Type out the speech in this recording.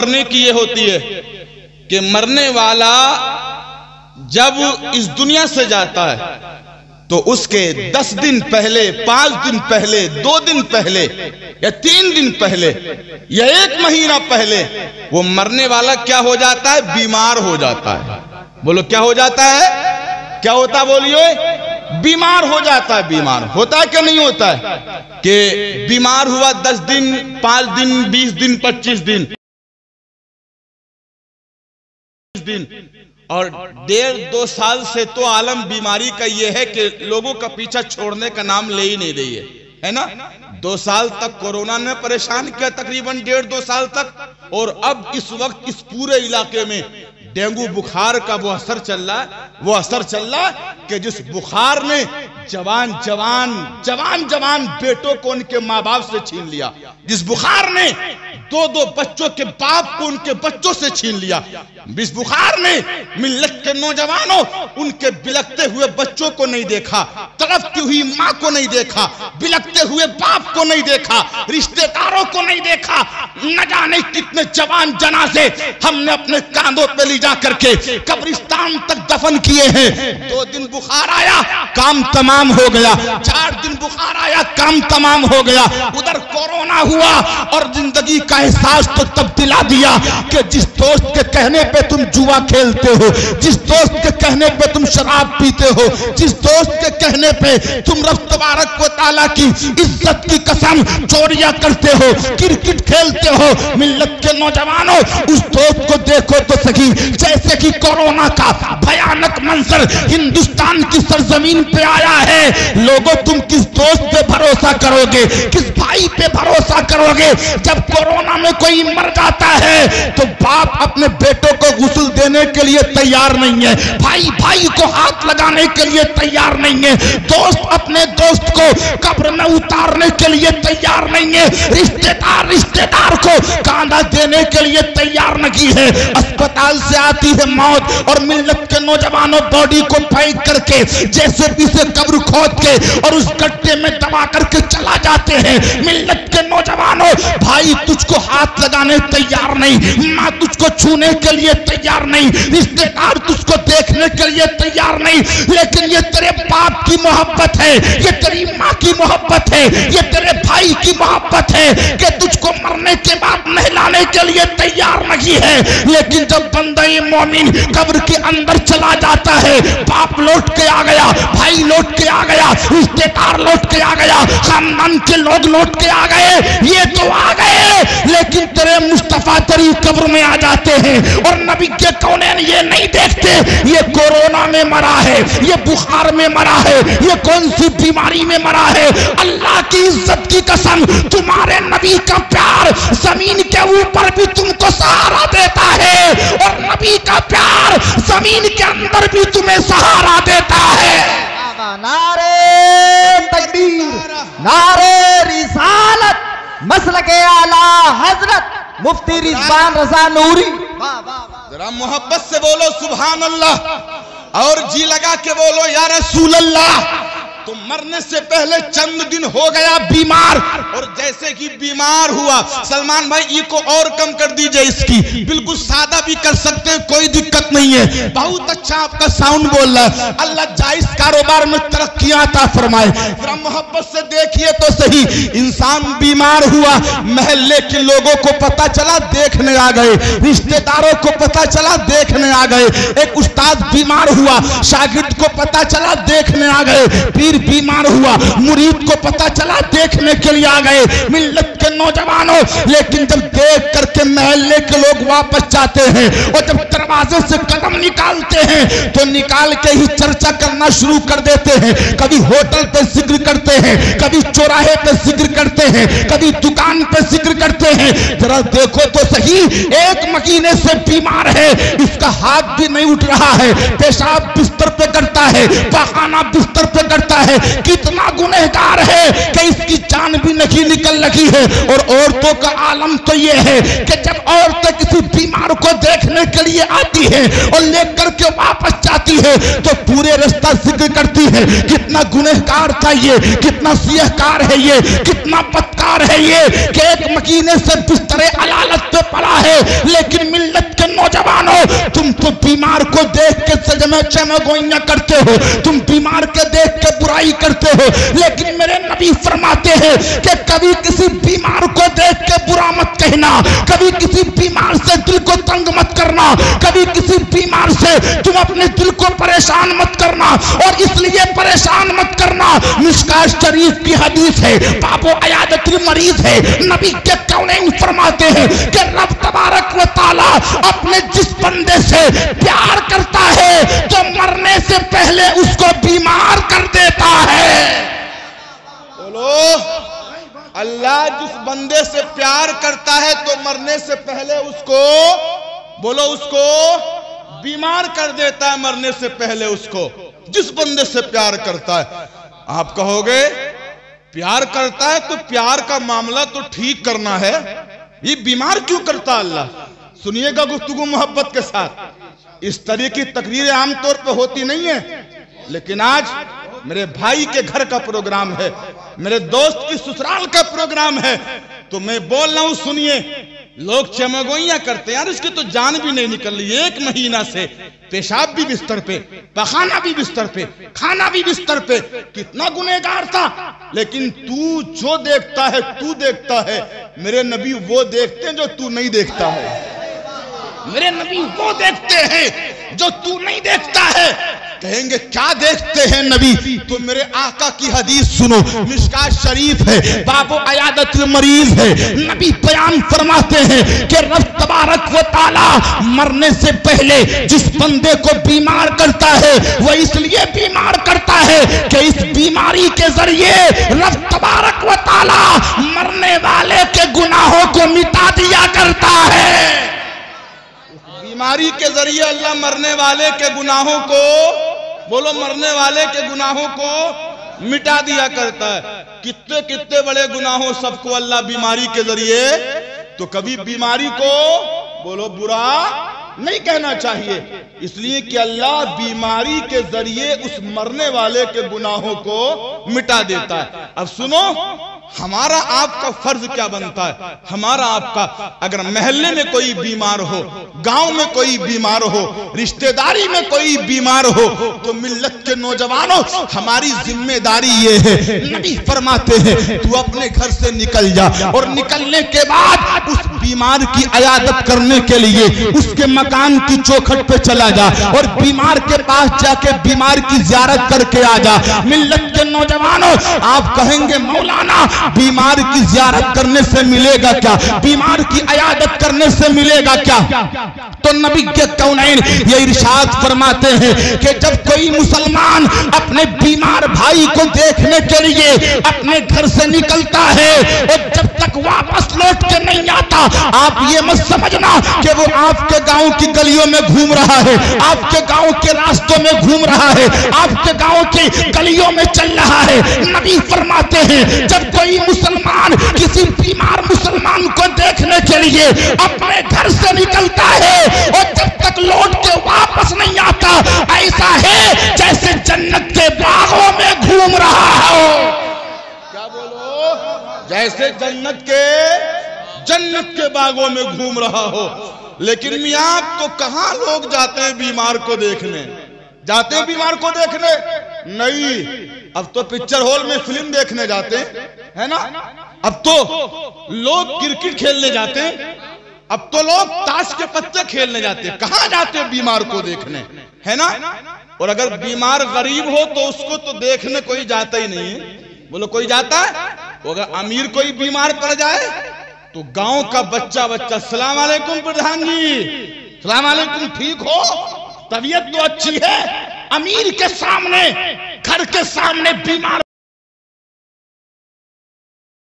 मरने की ये होती है कि मरने वाला जब इस दुनिया से जाता है तो उसके 10 दिन पहले, 5 दिन पहले, 2 दिन पहले या 3 दिन पहले या 1 महीना पहले वो मरने वाला क्या हो जाता है? बीमार हो जाता है। बोलो क्या हो जाता है? क्या होता है? बोलिए। बीमार हो जाता है। बीमार होता है क्या नहीं होता है? कि बीमार हुआ 10 दिन, 5 दिन, 20 दिन, 25 दिन और 1.5-2 साल से तो आलम बीमारी का ये है कि लोगों का पीछा छोड़ने का नाम ले ही नहीं रही है ना। 2 साल तक कोरोना ने परेशान किया, तकरीबन 1.5-2 साल तक, और अब इस वक्त इस पूरे इलाके में डेंगू बुखार का वो असर चल रहा है कि जिस बुखार ने जवान बेटों को उनके माँ बाप से छीन लिया, जिस बुखार ने 2 बच्चों के बाप को उनके बच्चों से छीन लिया, जिस बुखार ने मिल्लत के नौजवानों उनके बिलखते हुए बच्चों को नहीं देखा, तड़पती हुई माँ को नहीं देखा, बिलखते हुए बाप को नहीं देखा, रिश्तेदारों को नहीं देखा, न जाने कितने जवान जनाजे हमने अपने कांधों पे ले जा करके कब्रिस्तान तक दफन किए हैं। 2 दिन बुखार आया, काम तमाम हो गया। 4 दिन बुखार आया, काम तमाम हो गया। उधर कोरोना हुआ और जिंदगी का एहसास तो तब दिला दिया कि जिस दोस्त के कहने पे तुम जुआ खेलते हो, जिस दोस्त के कहने पे तुम शराब पीते हो, जिस दोस्त के कहने पे तुम रब तबारक व तआला की इज्जत की कसम चोरियां करते हो, क्रिकेट खेलते हो, मिल्लत के नौजवानों उस दोस्त को देखो तो सही, जैसे कि कोरोना का भयानक मंजर हिंदुस्तान की सरजमीन पे आया है। लोगों तुम किस दोस्त पे भरोसा करोगे, किस भाई पे भरोसा करोगे? जब कोरोना में कोई मर जाता है तो बाप अपने बेटों को गुस्ल देने के लिए तैयार नहीं है, भाई को हाथ लगाने के लिए तैयार नहीं है, दोस्त अपने दोस्त को कब्र में उतारने के लिए तैयार नहीं है, रिश्तेदार को कांधा देने के लिए तैयार नहीं है। अस्पताल से आती है मौत और मिल्लत के नौजवानों बॉडी को फेंक करके जैसे से कब्र खोद के और उस गड्ढे में दबा करके चला जाते हैं। मिल्लत के नौजवानों, भाई तुझको हाथ लगाने तैयार नहीं, माँ तुझको छूने के लिए तैयार नहीं, रिश्तेदार तुझको देखने के लिए तैयार नहीं, लेकिन ये तेरे बाप की मोहब्बत है, ये तेरी माँ की मोहब्बत है, ये तेरे भाई की मोहब्बत है कि तुझको मरने के बाद नहलाने के लिए तैयार नहीं है। लेकिन जब बंदा मोमिन कब्र के अंदर चला जाता है, बाप लौट के आ गया, भाई लौट के आ गया, रिश्तेदार लौट के आ गया, खानदान के लोग लौट के आ गए, ये तो आ गए, लेकिन तेरे मुस्तफा तेरी कब्र में आ जाते हैं और नबी के कौनैन ये नहीं देखते ये कोरोना में मरा है, ये बुखार में मरा है, ये कौन सी बीमारी में मरा है। अल्लाह की इज्जत की कसम, तुम्हारे नबी का प्यार जमीन के ऊपर भी तुमको सहारा देता है और नबी का प्यार जमीन के अंदर भी तुम्हें सहारा देता है। नारे तकबीर, नारे रिसालत, मसलके आला हजरत मुफ्ती रिजवान रजा नूरी। जरा मोहब्बत से बोलो सुभान अल्लाह और जी लगा के बोलो या रसूल अल्लाह। तो मरने से पहले चंद दिन हो गया बीमार, और जैसे कि बीमार हुआ, सलमान भाई ये को और कम कर दीजिए, इसकी बिल्कुल सादा भी कर सकते हैं, कोई दिक्कत नहीं है। बहुत अच्छा आपका साउंड बोल रहा है। अल्लाह जायज कारोबार में तरक्कियां अता फरमाए। जरा मोहब्बत से देखिए तो सही, इंसान बीमार हुआ, महल्ले के लोगों को पता चला, देखने आ गए, रिश्तेदारों को पता चला, देखने आ गए, एक उस्ताद बीमार हुआ, शागिर्द को पता चला, देखने आ गए, बीमार हुआ, मुरीद को पता चला, देखने के लिए आ गए, मिल्लत के नौजवानों। लेकिन जब देख करके महल्ले के लोग वापस जाते हैं और जब दरवाजे से कदम निकालते हैं तो निकाल के ही चर्चा करना शुरू कर देते हैं। कभी होटल पे जिक्र करते हैं, कभी चौराहे पे जिक्र करते हैं, कभी दुकान पे जिक्र करते हैं। जरा देखो तो सही, 1 महीने से बीमार है, इसका हाथ भी नहीं उठ रहा है, पेशाब बिस्तर पे करता है, पखाना बिस्तर पे करता है, कितना गुनहगार है कि इसकी जान भी नहीं निकल लगी है। और औरतों का आलम तो ये है कि जब औरतें किसी बीमार को देखने के के लिए आती है और लेकर के वापस जाती है तो पूरे रास्ता जिक्र करती है कितना गुनहगार था ये, कितना सियहकार है ये, कितना बदकार है ये कि एक मकीने से बिस्तरे अलालत पे पड़ा है। लेकिन मिल्लत के नौजवानों, तुम तो बीमार को देख के सजमे चमे गोइयां करते हो, तुम बीमार के देख के बुराई करते हो। लेकिन मेरे नबी फरमाते हैं कि कभी किसी बीमार को देख के बुरा मत कहना, कभी किसी बीमार से दिल को तंग मत करना, कभी किसी बीमार से तुम अपने दिल को परेशान मत करना। और इसलिए परेशान मत करना, मिशकात शरीफ की हदीस है, बाबो अयादतुल मरीज है, नबी के कौनैन फरमाते हैं कि रब तबारक व तआला अपने जिस बंदे से प्यार करता है तो मरने से पहले उसको बीमार कर देता है। बोलो, अल्लाह जिस बंदे से प्यार करता है तो मरने से पहले उसको, बोलो, उसको बीमार कर देता है। मरने से पहले उसको, जिस बंदे से प्यार करता है। आप कहोगे प्यार करता है तो प्यार का मामला तो ठीक करना है, ये बीमार क्यों करता अल्लाह? सुनिएगा गुफ्तगू मोहब्बत के साथ। इस तरह की तकरीरें आमतौर पर होती नहीं है, लेकिन आज मेरे भाई के घर का प्रोग्राम है, मेरे दोस्त की ससुराल का प्रोग्राम है, तो मैं बोल रहा हूं, सुनिए। लोग चमगोइयां करते हैं, यार इसकी तो जान भी नहीं निकल रही, 1 महीना से पेशाब भी बिस्तर पे, पखाना भी बिस्तर पे, खाना भी बिस्तर पे, कितना गुनहगार था। लेकिन तू जो देखता है, तू देखता है, मेरे नबी वो देखते हैं जो तू नहीं देखता है। मेरे नबी वो देखते हैं जो तू नहीं देखता है। कहेंगे क्या देखते हैं नबी? तो मेरे आका की हदीस सुनो, मिशकात शरीफ है, बाबो अयादतुल मरीज है। नबी बयान फरमाते हैं कि रब तबारक व तआला मरने से पहले जिस बंदे को बीमार करता है वो इसलिए बीमार करता है कि इस बीमारी के जरिए रब तबारक व तआला मरने वाले के गुनाहों को मिटा दिया करता है। बीमारी के जरिए अल्लाह मरने वाले के गुनाहों को, बोलो, मरने वाले के गुनाहों को मिटा दिया करता है। कितने कितने बड़े गुनाहों सबको अल्लाह बीमारी के जरिए, तो कभी बीमारी को, बोलो, बुरा नहीं कहना चाहिए, इसलिए कि अल्लाह बीमारी के जरिए उस मरने वाले के गुनाहों को मिटा देता है। अब सुनो, हमारा आपका फर्ज क्या बनता है? हमारा आपका, अगर मोहल्ले में कोई बीमार हो, गांव में कोई बीमार हो, रिश्तेदारी में कोई बीमार हो, तो मिल्लत के नौजवानों, हमारी जिम्मेदारी ये है, नबी फरमाते हैं तू अपने घर से निकल जा और निकलने के बाद उस बीमार की अयादत करने के लिए उसके मकान की चौखट पे चला जा और बीमार के पास जाके बीमार की ज़ियारत करके आ जा। मिल्लत के नौजवानों, आप कहेंगे मौलाना बीमार की ज़ियारत करने से मिलेगा क्या, बीमार की अयादत करने से मिलेगा क्या? तो नबी के कौनैन ये इरशाद फरमाते हैं कि जब कोई मुसलमान अपने बीमार भाई को देखने के लिए अपने घर से निकलता है और जब तक वापस लौट के नहीं आता, आप ये मत समझना कि वो आपके गांव की गलियों में घूम रहा है, आपके गांव के रास्तों में घूम रहा है, आपके गांव की गलियों में चल रहा है। नबी फरमाते हैं जब कोई मुसलमान किसी बीमार मुसलमान को देखने के लिए अपने घर से निकलता है और जब तक लौट के वापस नहीं आता, ऐसा है जैसे जन्नत के बागों में घूम रहा हो। क्या बोलो? जैसे जन्नत के बागों में घूम रहा हो। लेकिन मियां, तो कहां लोग जाते हैं बीमार को देखने? जाते हैं बीमार को देखने? नहीं, अब तो पिक्चर हॉल में फिल्म देखने जाते हैं, है ना? अब तो लोग क्रिकेट खेलने जाते हैं, अब तो लोग ताश के पत्ते खेलने जाते हैं। कहां जाते हैं बीमार को देखने, है ना? और अगर बीमार गरीब हो तो उसको तो देखने कोई जाता ही नहीं है। बोलो, कोई जाता है? अगर अमीर कोई बीमार पड़ जाए तो गांव का बच्चा सलाम अलैकुम प्रधान जी, सलाम अलैकुम, ठीक हो? तबीयत तो अच्छी है? अमीर के सामने, घर के सामने बीमार